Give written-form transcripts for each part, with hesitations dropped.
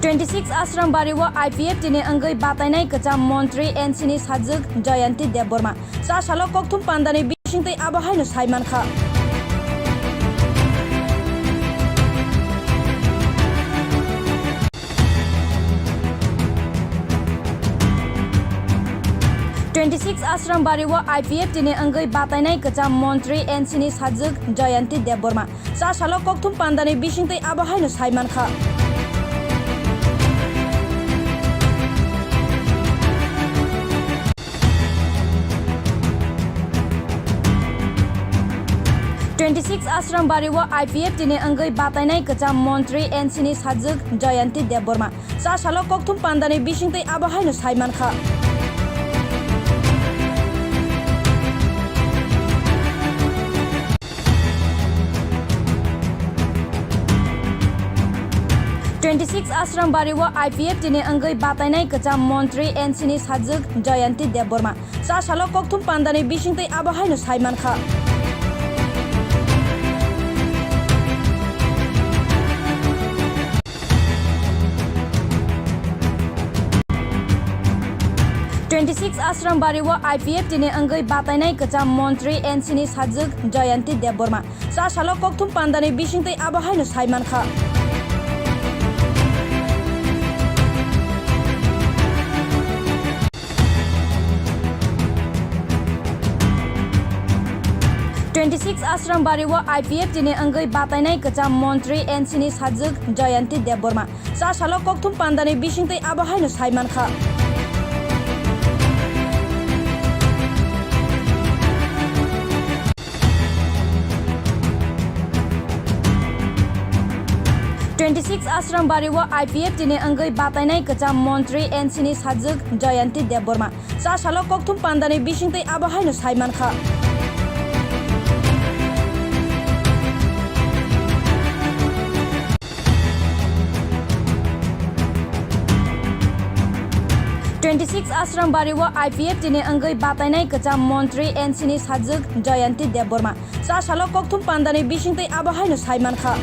26 आश्रम बारिव IPF दिने अंगै बाताइनाय कचा मन्त्री NC नि साजुक जयन्ती देवबर्मा सा सालो कक्थुम पान्दानि बिसिंतै आबाहायनो साइमानखा आश्रम बारिव IPF दिने अंगै बाताइनाय कचा मन्त्री NC नि साजुक जयन्ती देवबर्मा सा सालो कक्थुम पान्दानि बिसिंतै आबाहायनो साइमानखा आश्रम बारिव IPF दिने अंगै बाताइनाय कचा मन्त्री NC नि साजुक जयन्ती देवबर्मा सा सालो कक्थुम पान्दानि बिसिंतै आबाहायनो साइमानखा आश्रम बारिव IPF दिने अंगै बाताइनाय कचा मन्त्री NC नि साजुक जयन्ती देवबर्मा सा सालो कक्थुम पान्दानि बिसिंतै आबाहायनो साइमानखा आश्रम बारिव IPF दिने अंगै बाताइनाय कचा मन्त्री NC नि साजुक जयन्ती देवबर्मा सा सालो कक्थुम पान्दानि बिसिंतै आबाहायनो साइमानखा आश्रम बारिव IPF दिने अंगै बाताइनाय कचा मन्त्री NC नि साजुक जयन्ती देवबर्मा सा सालो कक्थुम पान्दानि बिसिंतै आबाहायनो साइमानखा आश्रम बारिव IPF दिने अंगै बाताइनाय कचा मन्त्री NC नि साजुक जयन्ती देवबर्मा सा सालो कक्थुम पान्दानि बिसिंतै आबाहायनो साइमानखा आश्रम बारिव IPF दिने अंगै बाताइनाय कचा मन्त्री NC नि साजुक जयन्ती देवबर्मा सा सालो कक्थुम पान्दानि बिसिंतै आबाहायनो साइमानखा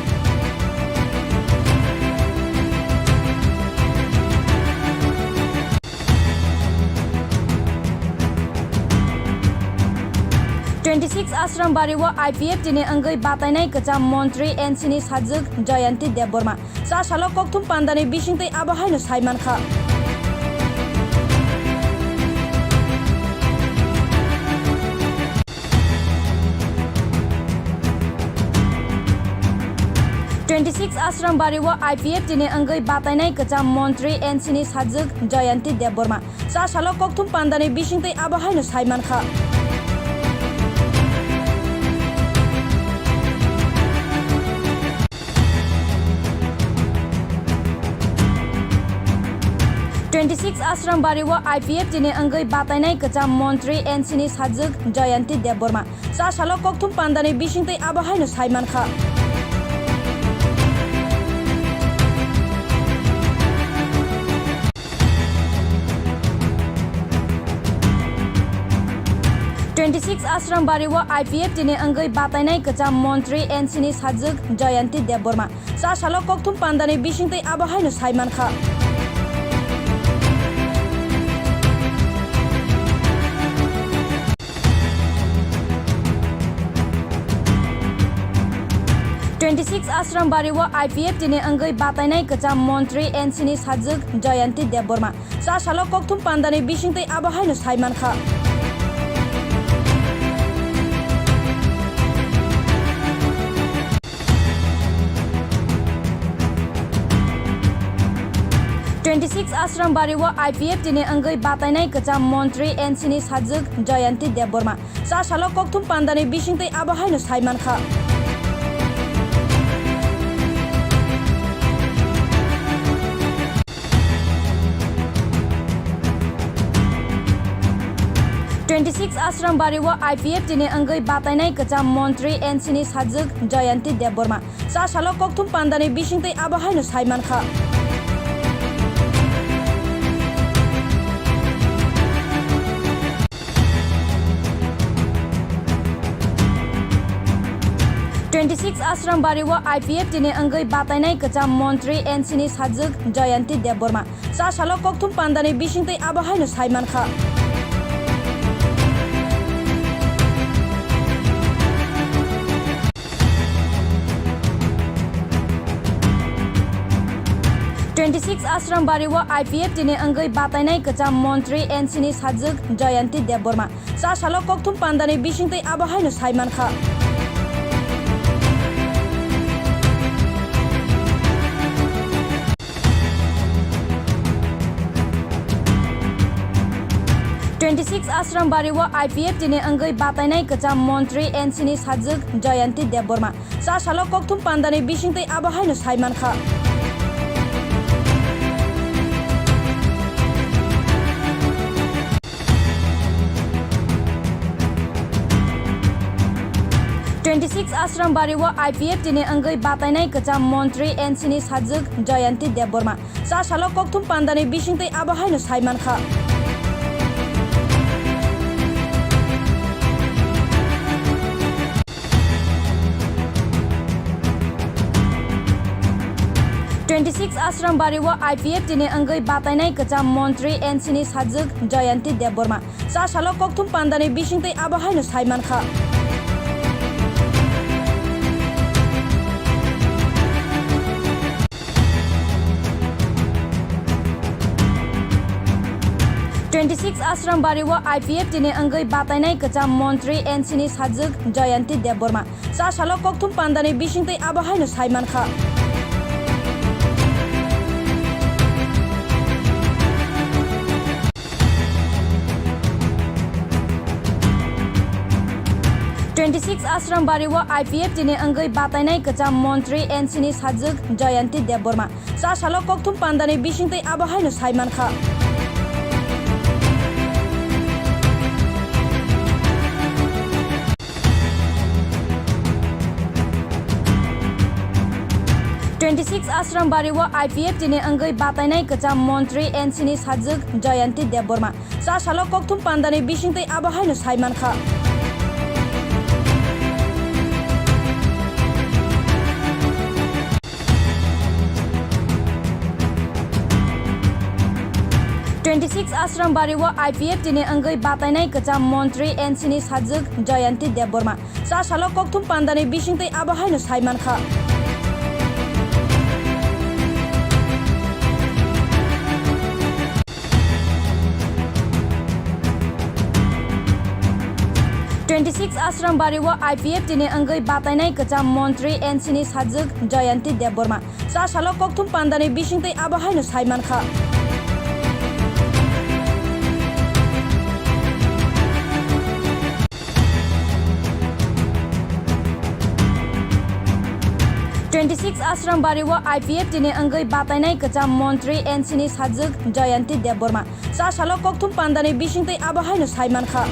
आश्रम बारिव IPF दिने अंगै बाताइनाय कचा मन्त्री NC नि साजुक जयन्ती देवबर्मा सा सालो कक्थुम पान्दानि बिसिंतै आबाहायनो साइमानखा आश्रम बारिव IPF दिने अंगै बाताइनाय कचा मन्त्री NC नि साजुक जयन्ती देवबर्मा सा सालो कक्थुम पान्दानि बिसिंतै आबाहायनो साइमानखा आश्रम बारिव IPF दिने अंगै बाताइनाय कचा मन्त्री NC नि साजुक जयन्ती देवबर्मा सा सालो कक्थुम पान्दानि बिसिंतै आबाहायनो साइमानखा आश्रम बारिव IPF दिने अंगै बाताइनाय कचा मन्त्री NC नि साजुक जयन्ती देवबर्मा सा सालो कक्थुम पान्दानि बिसिंतै आबाहायनो साइमानखा आश्रम बारिव IPF दिने अंगै बाताइनाय कचा मन्त्री NC नि साजुक जयन्ती देवबर्मा सा सालो कक्थुम पान्दानि बिसिंतै आबाहायनो साइमानखा आश्रम बारिव IPF दिने अंगै बाताइनाय कचा मन्त्री NC नि साजुक जयन्ती देवबर्मा सा सालो कक्थुम पान्दानि बिसिंतै आबाहायनो साइमानखा आश्रम बारिव IPF दिने अंगै बाताइनाय कचा मन्त्री NC नि साजुक जयन्ती देवबर्मा सा सालो कक्थुम पान्दानि बिसिंतै आबाहायनो साइमानखा 26 आश्रम बारिव IPF दिने अंगै बाताइनाय कचा मन्त्री NC साजुक जयन्ती देबबर्मा सा सालो कक्थुम पान्दानि बिसिंतै आबहायनो साइमानखा 26 आश्रम बारिव IPF दिने अंगै बाताइनाय कचा मन्त्री NC साजुक जयन्ती देबबर्मा सा सालो कक्थुम पान्दानि बिसिंतै आबहायनो साइमानखा 26 आश्रम बारिव IPF दिने अंगै बाताइनाय कचा मन्त्री NC साजुक जयन्ती देबबर्मा सा सालो कक्थुम पान्दानि बिसिंतै आबहायनो साइमानखा 26 आश्रम बारिव IPF दिने अंगै बाताइनाय कचा मन्त्री NC साजुक जयन्ती देबबर्मा सा सालो कक्थुम पान्दानि बिसिंतै आबहायनो साइमानखा 26 आश्रम बारिव IPF दिने अंगै बाताइनाय कचा मन्त्री NC साजुक जयन्ती देबबर्मा सा सालो कक्थुम पान्दानि बिसिंतै आबहायनो साइमानखा 26 आश्रम बारिव IPF दिने अंगै बाताइनाय कचा मन्त्री NC साजुक जयन्ती देबबर्मा सा सालो कक्थुम पान्दानि बिसिंतै आबहायनो साइमानखा 26 आश्रम बारिव IPF दिने अंगै बाताइनाय कचा मन्त्री NC साजुक जयन्ती देबबर्मा सा सालो कक्थुम पान्दानि बिसिंतै आबहायनो साइमानखा 26 आश्रम बारिव IPF दिने अंगै बाताइनाय कचा मन्त्री NC साजुक जयन्ती देबबर्मा सा सालो कक्थुम पान्दानि बिसिंतै आबहायनो साइमानखा 26 आश्रम बारिव IPF दिने अंगै बाताइनाय कचा मन्त्री NC साजुक जयन्ती देबबर्मा सा सालो कक्थुम पान्दानि बिसिंतै आबहायनो साइमानखा 26 आश्रम बारिव IPF दिने अंगै बाताइनाय कचा मन्त्री NC साजुक जयन्ती देबबर्मा सा सालो कक्थुम पान्दानि बिसिंतै आबहायनो साइमानखा 26 आश्रम बारिव IPF दिने अंगै बाताइनाय कचा मन्त्री NC साजुक जयन्ती देबबर्मा सा सालो कक्थुम पान्दानि बिसिंतै आबहायनो साइमानखा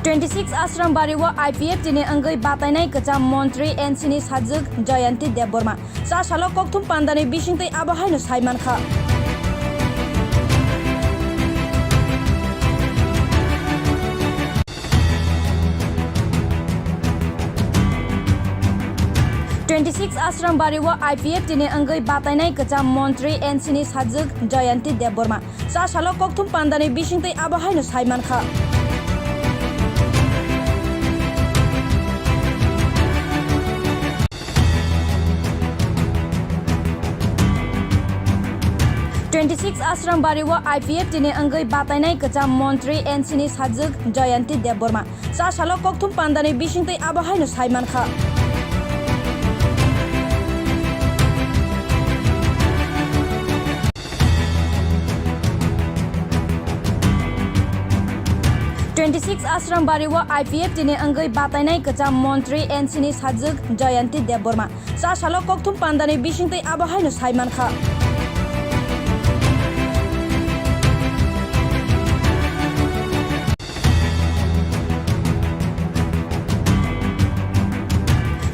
26 आश्रम बारिव IPF दिने अंगै बाताइनाय कचा मन्त्री NC साजुक जयन्ती देबबर्मा सा सालो कक्थुम पान्दानि बिसिंतै आबहायनो साइमानखा 26 आश्रम बारिव IPF दिने अंगै बाताइनाय कचा मन्त्री NC साजुक जयन्ती देबबर्मा सा सालो कक्थुम पान्दानि बिसिंतै आबहायनो साइमानखा 26 आश्रम बारिव IPF दिने अंगै बाताइनाय कचा मन्त्री NC साजुक जयन्ती देबबर्मा सा सालो कक्थुम पान्दानि बिसिंतै आबहायनो साइमानखा 26 आश्रम बारिव IPF दिने अंगै बाताइनाय कचा मन्त्री NC साजुक जयन्ती देबबर्मा सा सालो कक्थुम पान्दानि बिसिंतै आबहायनो साइमानखा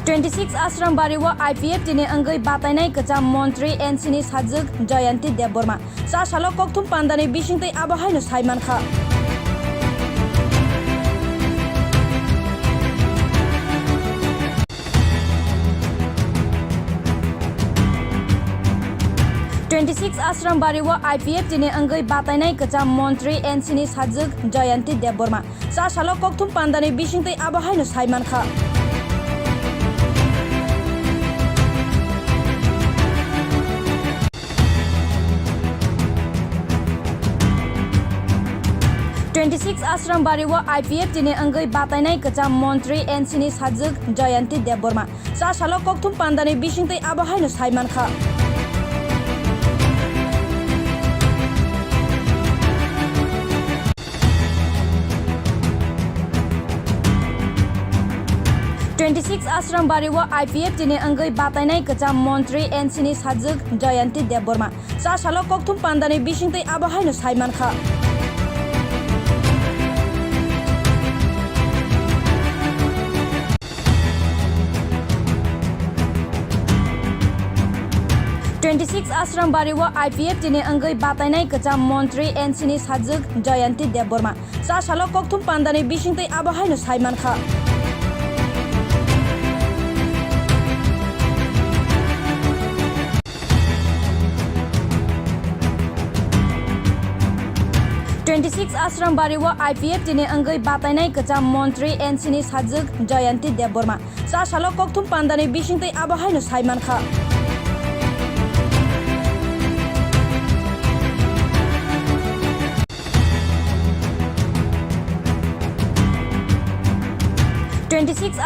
26 26 आश्रम बारिव IPF दिने अंगै बातायनाय कचा मन्त्री NC साजुक जयन्ती देबबर्मा सा सालो कक्थुम पान्दानि बिसिंतै आबहायनो सायमानखा आश्रम बारिव IPF दिने अंगै बातायनाय कचा मन्त्री NC साजुक जयन्ती देबबर्मा सा सालो कक्थुम पान्दानि बिसिंतै आबहायनो सायमानखा 26 आश्रम बारिव IPF दिने अंगै बातायनाय कचा मन्त्री NC साजुक जयन्ती देबबर्मा सा सालो कक्थुम पान्दानि बिसिंतै आबहायनो सायमानखा आश्रम बारिव IPF दिने अंगै बातायनाय कचा मन्त्री NC साजुक जयन्ती देबबर्मा सा सालो कक्थुम पान्दानि बिसिंतै आबहायनो सायमानखा आश्रम बारिव IPF दिने अंगै बातायनाय कचा मन्त्री NC साजुक जयन्ती देबबर्मा सा सालो कक्थुम पान्दानि बिसिंतै आबहायनो सायमानखा आश्रम बारिव IPF दिने अंगै बातायनाय कचा मन्त्री NC साजुक जयन्ती देबबर्मा सा सालो कक्थुम पान्दानि बिसिंतै आबहायनो सायमानखा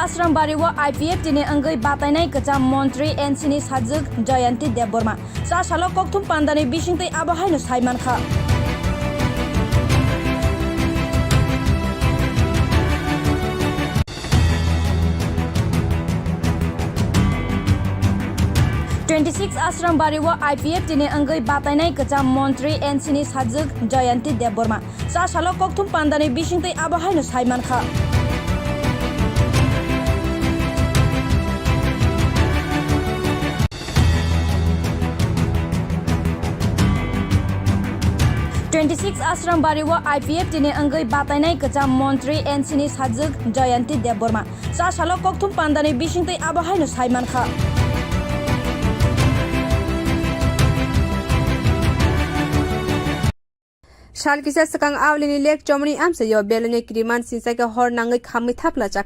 आश्रम बारिव IPF दिने अंगै बातायनाय कचा मन्त्री NC साजुक जयन्ती देबबर्मा सा सालो कक्थुम पान्दानि बिसिंतै आबहायनो सायमानखा आश्रम बारिव IPF दिने अंगै बातायनाय कचा मन्त्री NC साजुक जयन्ती देबबर्मा सा सालो कक्थुम पान्दानि बिसिंतै आबहायनो सायमानखा आश्रम बारिव IPF दिने अंगै बातायनाय कचा मन्त्री NC साजुक जयन्ती देबबर्मा सा सालो कक्थुम पान्दानि बिसिंतै आबहायनो सायमानखा Shal kisa sakang awli ni lek chomni amsa yo belone kriman sinsa ke hor nangai khammi thapla